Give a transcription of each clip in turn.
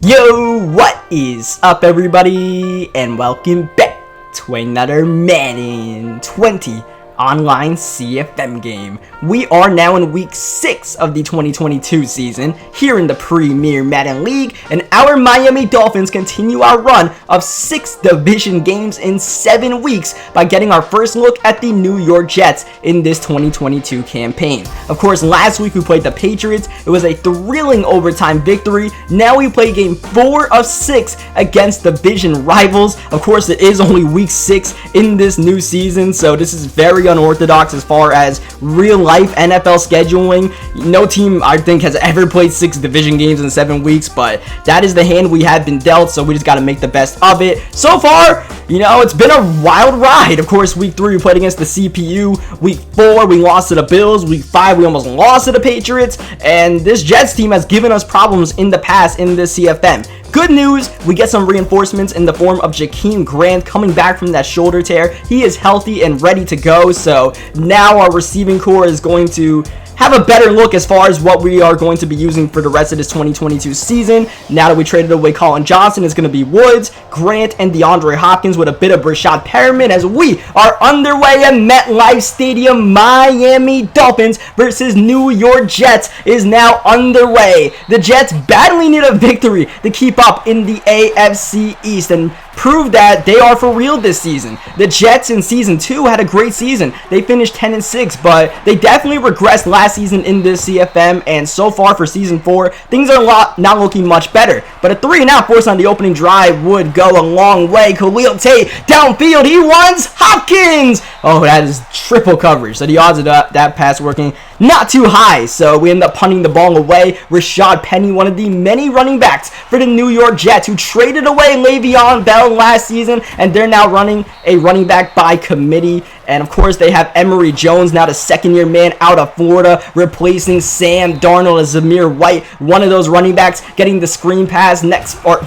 Yo, what is up everybody, and welcome back to another Madden 20 online CFM game. We are now in week 6 of the 2022 season here in the Premier Madden League, and our Miami Dolphins continue our run of 6 division games in 7 weeks by getting our first look at the New York Jets in this 2022 campaign. Of course, last week we played the Patriots. It was a thrilling overtime victory. Now we play game 4 of 6 against division rivals. Of course, it is only week 6 in this new season, so this is very unorthodox as far as real life NFL scheduling. No team, I think, has ever played 6 division games in 7 weeks, but that is the hand we have been dealt, so we just got to make the best of it. So far, it's been a wild ride. Of course, week 3 we played against the CPU. Week 4 we lost to the Bills. Week 5 we almost lost to the Patriots, and this Jets team has given us problems in the past in this CFM. Good news, we get some reinforcements in the form of Jakeem Grant coming back from that shoulder tear. He is healthy and ready to go, so now our receiving core is going to have a better look as far as what we are going to be using for the rest of this 2022 season. Now that we traded away Colin Johnson, it's going to be Woods, Grant, and DeAndre Hopkins with a bit of Rashad Perriman as we are underway at MetLife Stadium. Miami Dolphins versus New York Jets is now underway. The Jets badly need a victory to keep up in the AFC East and prove that they are for real this season. The Jets in season 2 had a great season. They finished 10-6, but they definitely regressed last season in this CFM, and so far for season 4, things are not looking much better. But a 3-and-out force on the opening drive would go a long way. Khalil Tate downfield, he wants Hopkins! Oh, that is triple coverage, so the odds of that pass working not too high, so we end up punting the ball away. Rashad Penny, one of the many running backs for the New York Jets, who traded away Le'Veon Bell last season, and they're now running a running back by committee. And of course, they have Emory Jones, now the second-year man out of Florida, replacing Sam Darnold as Zamir White, one of those running backs, getting the screen pass next play.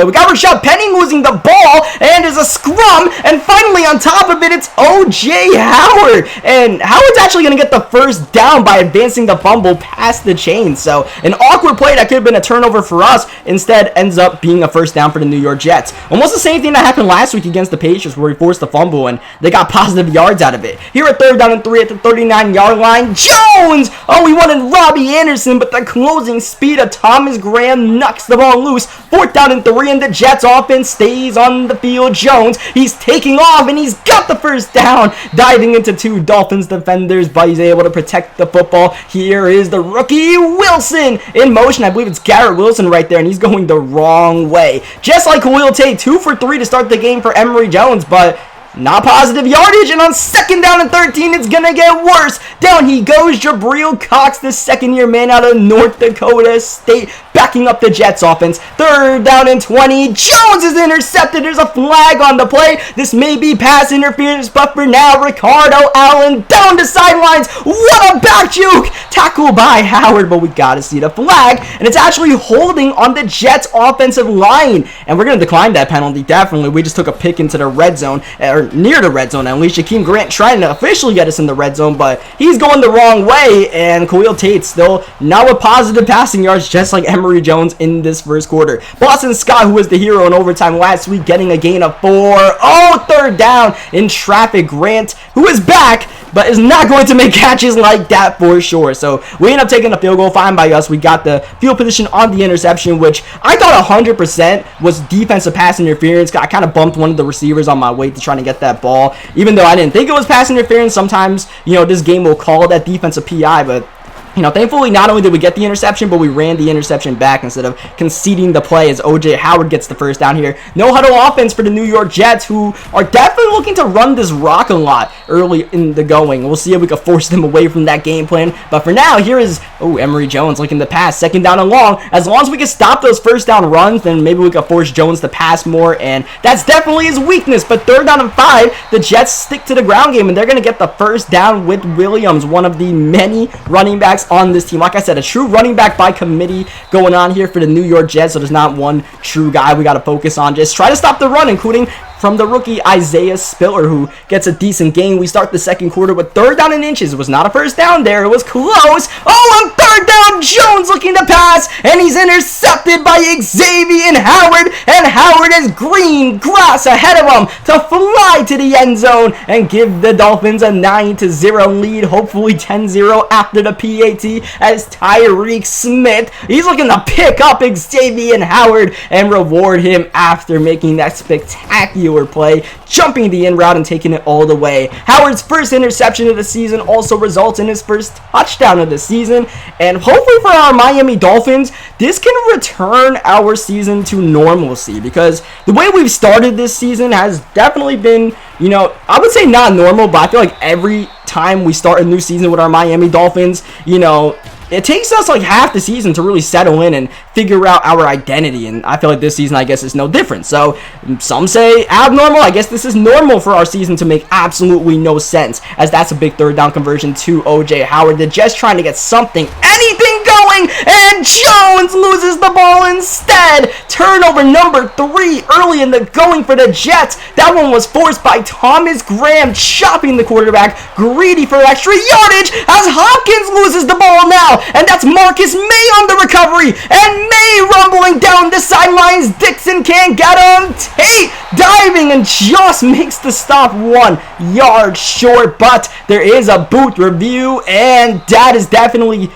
We got Rashad Penny losing the ball, and there's a scrum, and finally on top of it, it's O.J. Howard. And Howard's actually going to get the first down by advancing the fumble past the chain. So an awkward play that could have been a turnover for us instead ends up being a first down for the New York Jets. Almost the same thing that happened last week against the Patriots, where we forced the fumble and they got positive yards out of it. Here at 3rd down and 3 at the 39-yard line, Jones! Oh, we wanted Robbie Anderson, but the closing speed of Thomas Graham knocks the ball loose. 4th down and 3, and the Jets offense stays on the field. Jones, he's taking off, and he's got the first down, diving into 2 Dolphins defenders, but he's able to protect the football. Here is the rookie Wilson in motion. I believe it's Garrett Wilson right there, and he's going the wrong way. Just like Khalil Tate, 2 for 3 to start the game for Emory Jones, but not positive yardage, and on 2nd down and 13, it's gonna get worse. Down he goes, Jabril Cox, the second-year man out of North Dakota State, backing up the Jets offense. 3rd down and 20, Jones is intercepted. There's a flag on the play. This may be pass interference, but for now, Ricardo Allen down the sidelines. What a back juke! Tackled by Howard, but we gotta see the flag, and it's actually holding on the Jets offensive line, and we're gonna decline that penalty, definitely. We just took a pick into the red zone, or near the red zone at least. Jakeem Grant trying to officially get us in the red zone, but he's going the wrong way, and Khalil Tate still not with positive passing yards, just like Emory Jones in this first quarter. Boston Scott, who was the hero in overtime last week, getting a gain of 4. Oh, 3rd down in traffic. Grant, who is back, but is not going to make catches like that for sure. So we end up taking a field goal, fine by us. We got the field position on the interception, which I thought 100% was defensive pass interference. I kind of bumped one of the receivers on my way to trying to get that ball, even though I didn't think it was pass interference. Sometimes, this game will call that defensive PI, but thankfully, not only did we get the interception, but we ran the interception back instead of conceding the play as O.J. Howard gets the first down here. No huddle offense for the New York Jets, who are definitely looking to run this rock a lot early in the going. We'll see if we can force them away from that game plan. But for now, here is, Emory Jones looking to pass. 2nd down and long. As long as we can stop those first down runs, then maybe we can force Jones to pass more, and that's definitely his weakness. But 3rd down and 5, the Jets stick to the ground game, and they're going to get the first down with Williams, one of the many running backs on this team. Like I said, a true running back by committee going on here for the New York Jets, so there's not one true guy we got to focus on. Just try to stop the run, including from the rookie Isaiah Spiller, who gets a decent gain. We start the second quarter with 3rd down and inches. It was not a first down there. It was close. Oh, on 3rd down, Jones looking to pass, and he's intercepted by Xavier Howard, and Howard has green grass ahead of him to fly to the end zone and give the Dolphins a 9-0 lead, hopefully 10-0 after the PAT, as Tyreek Smith, he's looking to pick up Xavier Howard and reward him after making that spectacular play, jumping the in route and taking it all the way. Howard's first interception of the season also results in his first touchdown of the season, and hopefully for our Miami Dolphins, this can return our season to normalcy, because the way we've started this season has definitely been, you know, I would say not normal, but I feel like every time we start a new season with our Miami Dolphins, you know, it takes us like half the season to really settle in and figure out our identity, and I feel like this season, I guess, is no different. So some say abnormal. I guess this is normal for our season to make absolutely no sense, as that's a big 3rd down conversion to OJ Howard. They're just trying to get something, anything going, and Jones loses the ball instead. Turnover number 3 early in the going for the Jets. That one was forced by Thomas Graham, chopping the quarterback, greedy for extra yardage, as Hopkins loses the ball now. And that's Marcus May on the recovery, and May rumbling down the sidelines. Dixon can't get him. Tate diving and just makes the stop 1 yard short, but there is a booth review, and that is definitely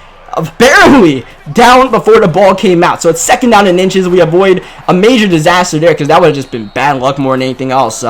barely down before the ball came out. So it's 2nd down and inches. We avoid a major disaster there, because that would have just been bad luck more than anything else.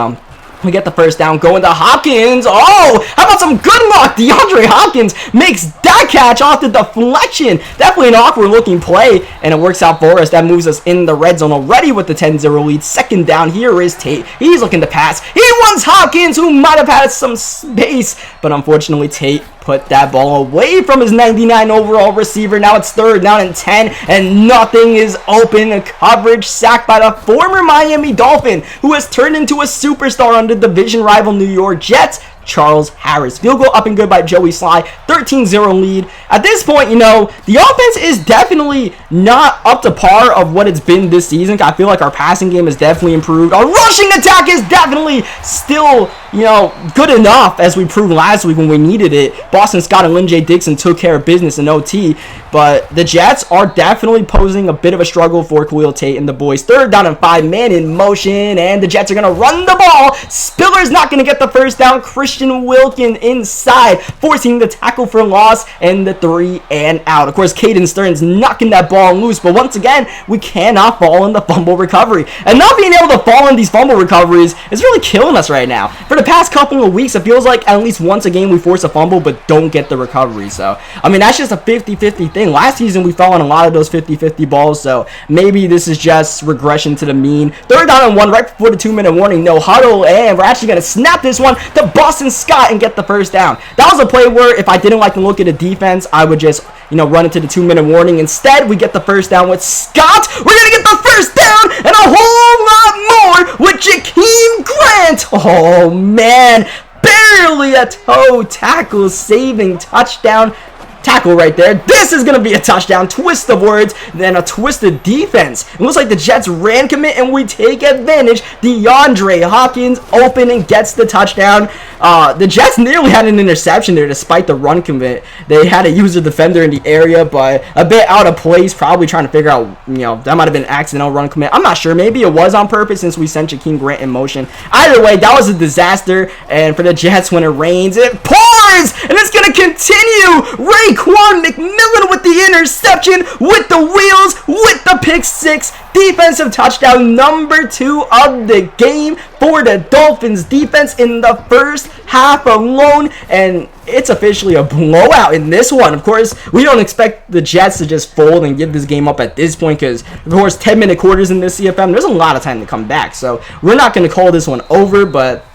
We get the first down going to Hopkins. Oh, how about some good luck? DeAndre Hopkins makes that catch off the deflection. Definitely an awkward looking play, and it works out for us. That moves us in the red zone already with the 10-0 lead. 2nd down. Here is Tate. He's looking to pass. He wants Hopkins, who might have had some space, but unfortunately Tate put that ball away from his 99 overall receiver. Now it's 3rd down and 10, and nothing is open. A coverage sacked by the former Miami Dolphin, who has turned into a superstar under division rival New York Jets, Charles Harris. Field goal up and good by Joey Sly. 13-0 lead. At this point, you know, the offense is definitely not up to par of what it's been this season. I feel like our passing game has definitely improved. Our rushing attack is definitely still, you know, good enough, as we proved last week when we needed it. Boston Scott and Lynn J. Dixon took care of business in OT, but the Jets are definitely posing a bit of a struggle for Khalil Tate and the boys. 3rd down and 5, man in motion, and the Jets are going to run the ball. Spiller's not going to get the first down. Christian Wilkin inside, forcing the tackle for loss and the 3 and out. Of course, Caden Stearns knocking that ball loose, but once again, we cannot fall in the fumble recovery. And not being able to fall in these fumble recoveries is really killing us right now. For the past couple of weeks, it feels like at least once a game we force a fumble but don't get the recovery. So, I mean, that's just a 50-50 thing. Last season, we fell on a lot of those 50-50 balls, so maybe this is just regression to the mean. 3rd down and 1 right before the 2-minute warning. No huddle, and we're actually going to snap this one to Boston Scott and get the first down. That was a play where if I didn't like the look of the defense, I would just, you know, run into the 2-minute warning. Instead, we get the first down with Scott. We're going to get the first down and a whole lot more with Jakeem Grant. Oh, man. Barely a toe tackle saving touchdown. Tackle right there. This is going to be a touchdown. Twist of words, then a twisted defense. It looks like the Jets ran commit, and we take advantage. DeAndre Hopkins open and gets the touchdown. The Jets nearly had an interception there despite the run commit. They had a user defender in the area, but a bit out of place, probably trying to figure out, you know, that might have been an accidental run commit. I'm not sure. Maybe it was on purpose since we sent Jakeem Grant in motion. Either way, that was a disaster, and for the Jets, when it rains, it pours, and it's going to continue. Raekwon McMillan with the interception, with the wheels, with the pick six. Defensive touchdown number 2 of the game for the Dolphins defense in the first half alone, and it's officially a blowout in this one. Of course, we don't expect the Jets to just fold and give this game up at this point because, of course, 10-minute quarters in this CFM, there's a lot of time to come back, so we're not going to call this one over, but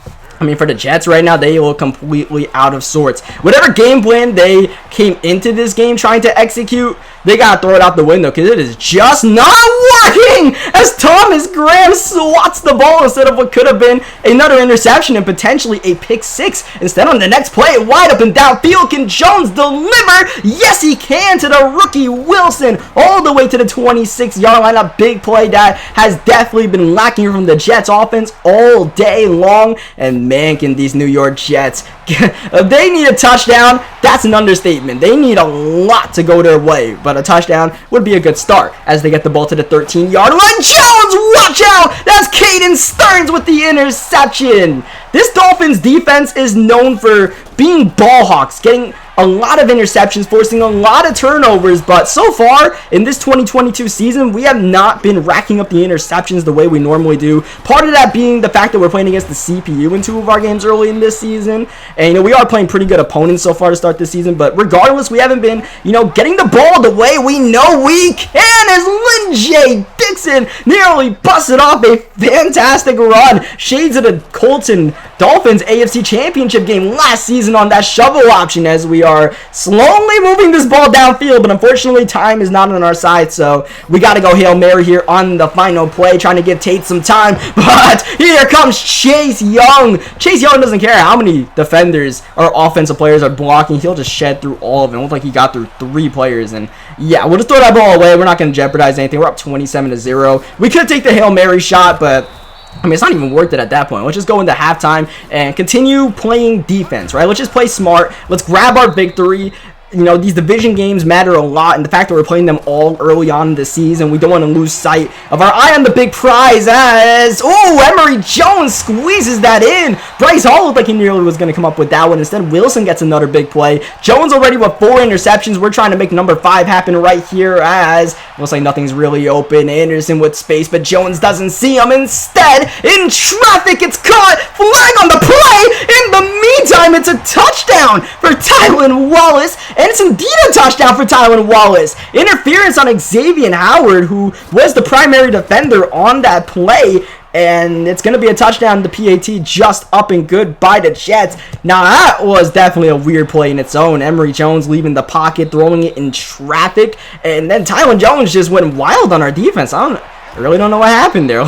I mean, for the Jets right now, they look completely out of sorts. Whatever game plan they came into this game trying to execute, they gotta throw it out the window because it is just not working as Thomas Graham swats the ball instead of what could have been another interception and potentially a pick six. Instead, on the next play, wide open downfield, can Jones deliver? Yes, he can, to the rookie Wilson all the way to the 26-yard line. A big play that has definitely been lacking from the Jets offense all day long. And man, can these New York Jets, if they need a touchdown, that's an understatement. They need a lot to go their way, but a touchdown would be a good start as they get the ball to the 13-yard line. Jones, watch out! That's Caden Stearns with the interception. This Dolphins defense is known for being ball hawks, getting a lot of interceptions, forcing a lot of turnovers, but so far in this 2022 season, we have not been racking up the interceptions the way we normally do. Part of that being the fact that we're playing against the CPU in 2 of our games early in this season, and we are playing pretty good opponents so far to start this season, but regardless, we haven't been, getting the ball the way we know we can, as Lynn J. Dixon nearly busted off a fantastic run. Shades of the Colts and Dolphins AFC Championship game last season on that shovel option, as we are slowly moving this ball downfield, but unfortunately time is not on our side, so we got to go Hail Mary here on the final play, trying to give Tate some time, but here comes Chase Young. Chase Young doesn't care how many defenders or offensive players are blocking. He'll just shed through all of them. It looked like he got through 3 players, and yeah, we'll just throw that ball away. We're not going to jeopardize anything. We're up 27-0. We could take the Hail Mary shot, but I mean, it's not even worth it at that point. Let's just go into halftime and continue playing defense, right? Let's just play smart. Let's grab our victory. These division games matter a lot, and the fact that we're playing them all early on in the season, we don't want to lose sight of our eye on the big prize as, Emory Jones squeezes that in. Bryce Hall looked like he nearly was going to come up with that one. Instead, Wilson gets another big play. Jones already with 4 interceptions. We're trying to make number 5 happen right here as looks like nothing's really open. Anderson with space, but Jones doesn't see him. Instead, in traffic, it's caught. Flag on the play. In the meantime, it's a touchdown for Tylan Wallace. And it's indeed a touchdown for Tylan Wallace. Interference on Xavier Howard, who was the primary defender on that play. And it's going to be a touchdown. The PAT just up and good by the Jets. Now, that was definitely a weird play in its own. Emory Jones leaving the pocket, throwing it in traffic. And then Tylan Jones just went wild on our defense. I really don't know what happened there.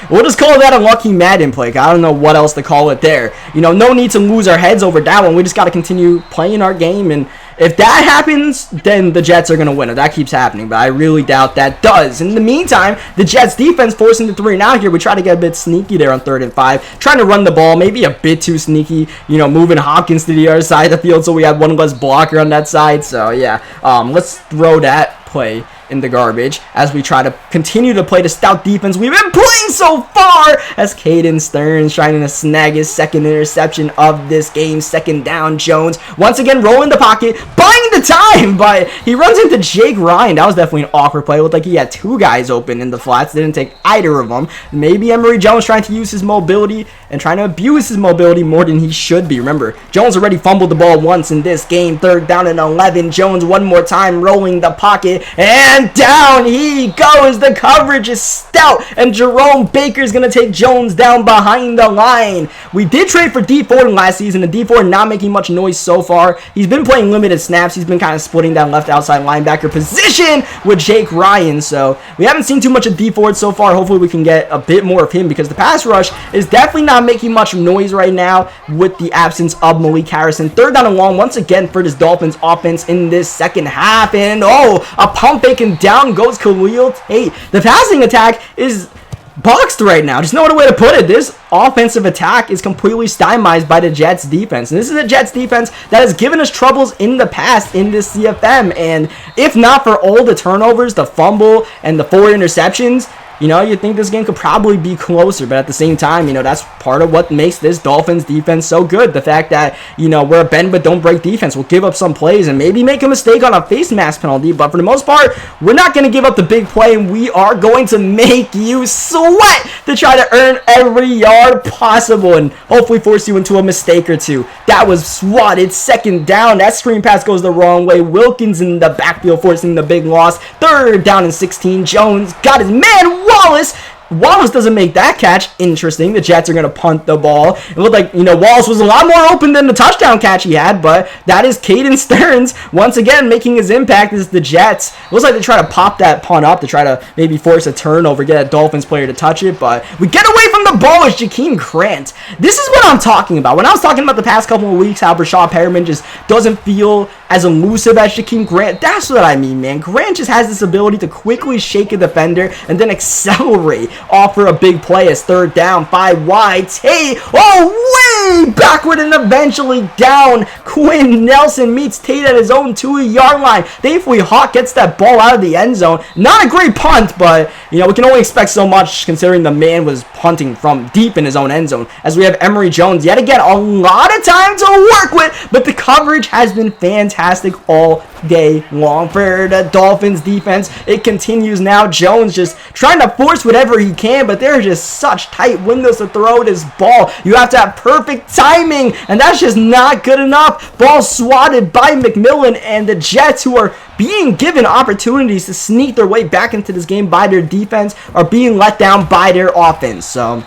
We'll just call that a lucky Madden play. I don't know what else to call it there. No need to lose our heads over that one. We just got to continue playing our game, and if that happens, then the Jets are going to win. If that keeps happening, but I really doubt that does. In the meantime, the Jets defense forcing the 3 and out here. We try to get a bit sneaky there on 3rd and 5. Trying to run the ball, maybe a bit too sneaky. Moving Hopkins to the other side of the field so we have one less blocker on that side. So, yeah, let's throw that play in the garbage as we try to continue to play the stout defense we've been playing so far, as Caden Stearns trying to snag his 2nd interception of this game. 2nd down. Jones once again rolling the pocket, buying the time, but he runs into Jake Ryan. That was definitely an awkward play. It looked like he had 2 guys open in the flats. Didn't take either of them. Maybe Emory Jones trying to use his mobility and trying to abuse his mobility more than he should be. Remember, Jones already fumbled the ball once in this game. 3rd down and 11. Jones one more time rolling the pocket, and down he goes. The coverage is stout, and Jerome Baker's going to take Jones down behind the line. We did trade for D Ford last season, and D Ford not making much noise so far. He's been playing limited snaps. He's been kind of splitting that left outside linebacker position with Jake Ryan, so we haven't seen too much of D Ford so far. Hopefully we can get a bit more of him, because the pass rush is definitely not making much noise right now with the absence of Malik Harrison. 3rd down and long once again for this Dolphins offense in this 2nd half, and a pump fake, and down goes Khalil Tate. The passing attack is boxed right now. Just no other way to put it. This offensive attack is completely stymied by the Jets defense. And this is a Jets defense that has given us troubles in the past in this CFM. And if not for all the turnovers, the fumble, and the 4 interceptions, you think this game could probably be closer, but at the same time, that's part of what makes this Dolphins defense so good. The fact that, we're a bend but don't break defense. We'll give up some plays and maybe make a mistake on a face mask penalty, but for the most part, we're not going to give up the big play, and we are going to make you sweat to try to earn every yard possible and hopefully force you into a mistake or 2. That was swatted. 2nd down. That screen pass goes the wrong way. Wilkins in the backfield forcing the big loss. 3rd down and 16. Jones got his man Wallace Wallace doesn't make that catch. Interesting. The Jets are going to punt the ball. It looked like, Wallace was a lot more open than the touchdown catch he had, but that is Caden Stearns once again making his impact as the Jets. It looks like they try to pop that punt up to try to maybe force a turnover, get a Dolphins player to touch it, but we get away from the ball as Jakeem Grant. This is what I'm talking about. When I was talking about the past couple of weeks, how Brashad Perriman just doesn't feel as elusive as Jakeem Grant, that's what I mean, man. Grant just has this ability to quickly shake a defender and then accelerate, offer a big play as third down, 5 wide. Tate, way backward and eventually down. Quinn Nelson meets Tate at his own 2-yard line. Thankfully, Hawk gets that ball out of the end zone. Not a great punt, but, we can only expect so much considering the man was punting from deep in his own end zone. As we have Emory Jones yet again, a lot of time to work with, but the coverage has been fantastic all day long for the Dolphins defense. It continues now. Jones just trying to force whatever he can, but there are just such tight windows to throw this ball. You have to have perfect timing, and that's just not good enough. Ball swatted by McMillan, and the Jets, who are being given opportunities to sneak their way back into this game by their defense, are being let down by their offense. So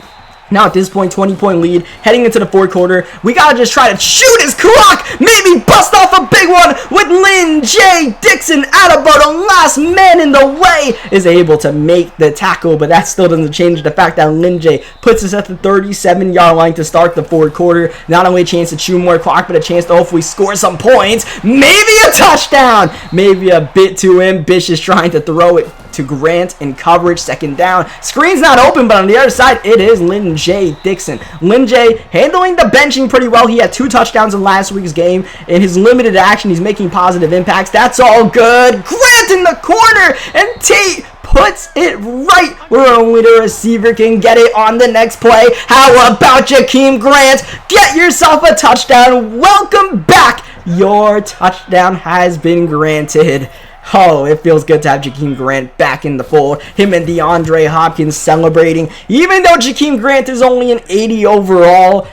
now at this point, 20-point lead, heading into the fourth quarter. We gotta just try to shoot his clock, maybe bust off a big one with Lynn J. Dixon out of the last man in the way is able to make the tackle, but that still doesn't change the fact that Lynn J. puts us at the 37-yard line to start the fourth quarter. Not only a chance to chew more clock, but a chance to hopefully score some points, maybe a touchdown, maybe a bit too ambitious trying to throw it to Grant in coverage, second down. Screen's not open, but on the other side, it is Lynn J. Dixon. Lynn J. handling the benching pretty well. He had 2 touchdowns in last week's game. In his limited action, he's making positive impacts. That's all good. Grant in the corner, and Tate puts it right where only the receiver can get it on the next play. How about Jakeem Grant? Get yourself a touchdown. Welcome back. Your touchdown has been granted. Oh, it feels good to have Jakeem Grant back in the fold. Him and DeAndre Hopkins celebrating. Even though Jakeem Grant is only an 80 overall,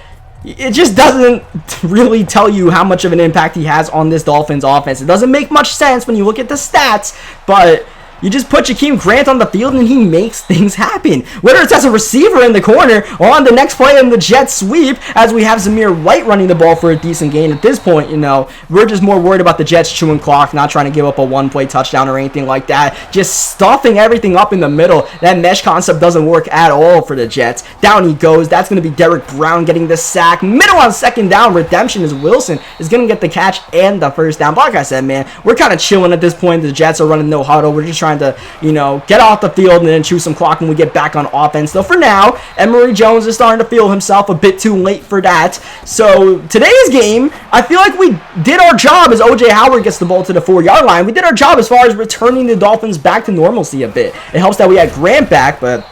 it just doesn't really tell you how much of an impact he has on this Dolphins offense. It doesn't make much sense when you look at the stats, but you just put Jakeem Grant on the field and he makes things happen. Whether it's as a receiver in the corner or on the next play in the jet sweep, as we have Zamir White running the ball for a decent gain. At this point, we're just more worried about the Jets chewing clock, not trying to give up a one-play touchdown or anything like that. Just stuffing everything up in the middle. That mesh concept doesn't work at all for the Jets. Down he goes. That's going to be Derek Brown getting the sack. Middle on second down. Redemption is Wilson is going to get the catch and the first down. But like I said, man, we're kind of chilling at this point. The Jets are running no huddle. We're just trying to, get off the field and then chew some clock when we get back on offense. So for now, Emory Jones is starting to feel himself a bit too late for that. So today's game, I feel like we did our job as O.J. Howard gets the ball to the 4-yard line. We did our job as far as returning the Dolphins back to normalcy a bit. It helps that we had Grant back, but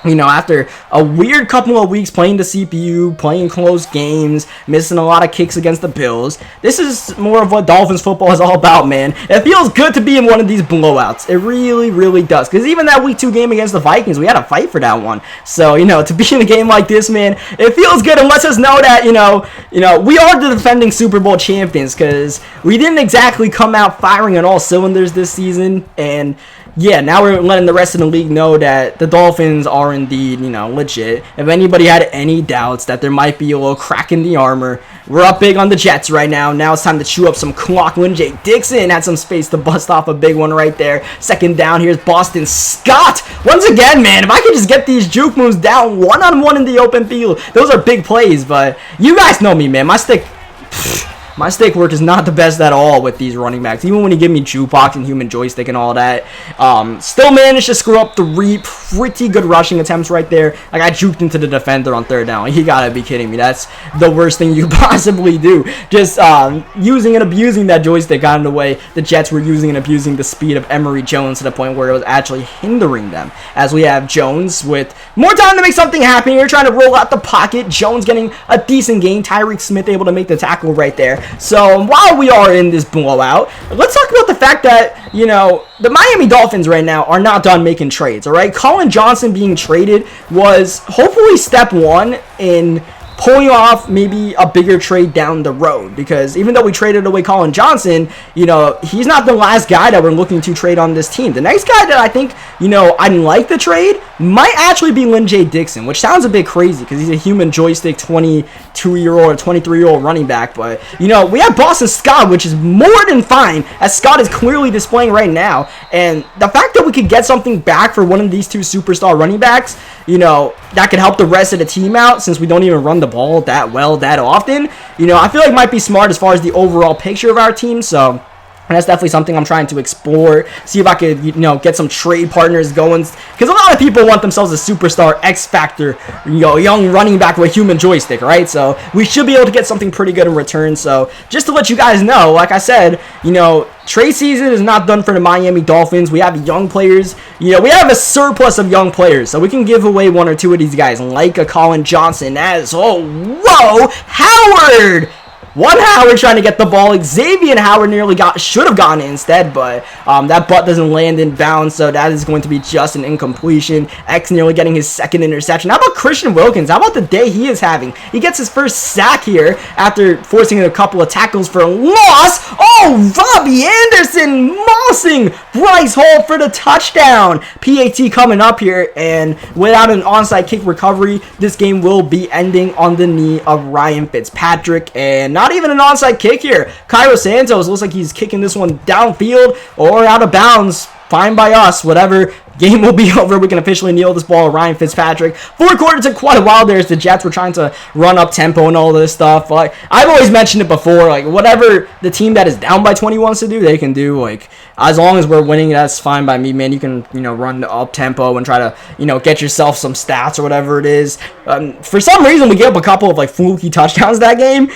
after a weird couple of weeks playing the CPU, playing close games, missing a lot of kicks against the Bills, this is more of what Dolphins football is all about, man. It feels good to be in one of these blowouts. It really, really does. Because even that week 2 game against the Vikings, we had to fight for that one. So, to be in a game like this, man, it feels good and lets us know that, we are the defending Super Bowl champions, because we didn't exactly come out firing on all cylinders this season, and yeah, now we're letting the rest of the league know that the Dolphins are indeed, legit. If anybody had any doubts that there might be a little crack in the armor, we're up big on the Jets right now. Now it's time to chew up some clock. Lynn J. Dixon had some space to bust off a big one right there. Second down, here's Boston Scott. Once again, man, if I could just get these juke moves down one-on-one in the open field, those are big plays, but you guys know me, man. My stick work is not the best at all with these running backs. Even when you give me jukebox and human joystick and all that. Still managed to screw up 3 pretty good rushing attempts right there. I got juked into the defender on third down. You gotta be kidding me. That's the worst thing you could possibly do. Just using and abusing that joystick got in the way. The Jets were using and abusing the speed of Emory Jones to the point where it was actually hindering them. As we have Jones with more time to make something happen. You're trying to roll out the pocket. Jones getting a decent gain. Tyreek Smith able to make the tackle right there. So while we are in this blowout, let's talk about the fact that, the Miami Dolphins right now are not done making trades, all right? Colin Johnson being traded was hopefully step 1 in pulling off maybe a bigger trade down the road, because even though we traded away Colin Johnson, you know, he's not the last guy that we're looking to trade on this team. The next guy that I think, you know, I'd like the trade might actually be Lynn J. Dixon, which sounds a bit crazy because he's a human joystick 22-year-old or 23-year-old running back. But, you know, we have Boston Scott, which is more than fine, as Scott is clearly displaying right now. And the fact that we could get something back for one of these two superstar running backs, you know, that could help the rest of the team out, since we don't even run the ball that well that often, you know, I feel like might be smart as far as the overall picture of our team. So and that's definitely something I'm trying to explore, see if I could, you know, get some trade partners going, because a lot of people want themselves a superstar X Factor, you know, young running back with a human joystick, right? So we should be able to get something pretty good in return. So just to let you guys know, like I said, you know, trade season is not done for the Miami Dolphins. We have young players, you know, we have a surplus of young players, so we can give away one or two of these guys, like a Colin Johnson, whoa, Howard! One Howard trying to get the ball. Xavier Howard should have gotten it instead, but that butt doesn't land in bounds, so that is going to be just an incompletion. X nearly getting his second interception. How about Christian Wilkins? How about the day he is having? He gets his first sack here after forcing a couple of tackles for a loss. Oh, Robbie Anderson mossing Bryce Hall for the touchdown. PAT coming up here, and without an onside kick recovery, this game will be ending on the knee of Ryan Fitzpatrick, and not even an onside kick here. Cairo Santos looks like he's kicking this one downfield or out of bounds. Fine by us. Whatever. Game will be over. We can officially kneel this ball. Ryan Fitzpatrick. Fourth quarter took quite a while there as the Jets were trying to run up tempo and all this stuff. Like, I've always mentioned it before. Like, whatever the team that is down by 20 wants to do, they can do. Like, as long as we're winning, that's fine by me, man. You can, you know, run up tempo and try to, you know, get yourself some stats or whatever it is. For some reason, we gave up a couple of, like, fluky touchdowns that game.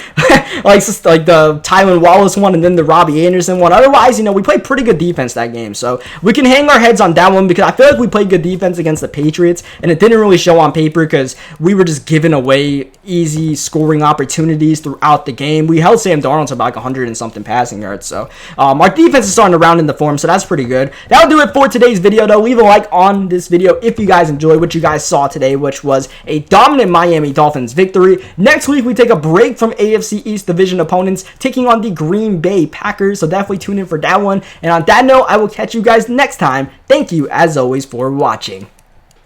like the Tylan Wallace one and then the Robbie Anderson one. Otherwise, you know, we played pretty good defense that game. So we can hang our heads on that one, because I feel like we played good defense against the Patriots, and it didn't really show on paper because we were just giving away easy scoring opportunities throughout the game. We held Sam Darnold to about like 100 and something passing yards. So our defense is starting to round into form, so that's pretty good. That'll do it for today's video, though. Leave a like on this video if you guys enjoyed what you guys saw today, which was a dominant Miami Dolphins victory. Next week, we take a break from AFC East division opponents, taking on the Green Bay Packers, so definitely tune in for that one. And on that note, I will catch you guys next time. Thank you, as always, for watching.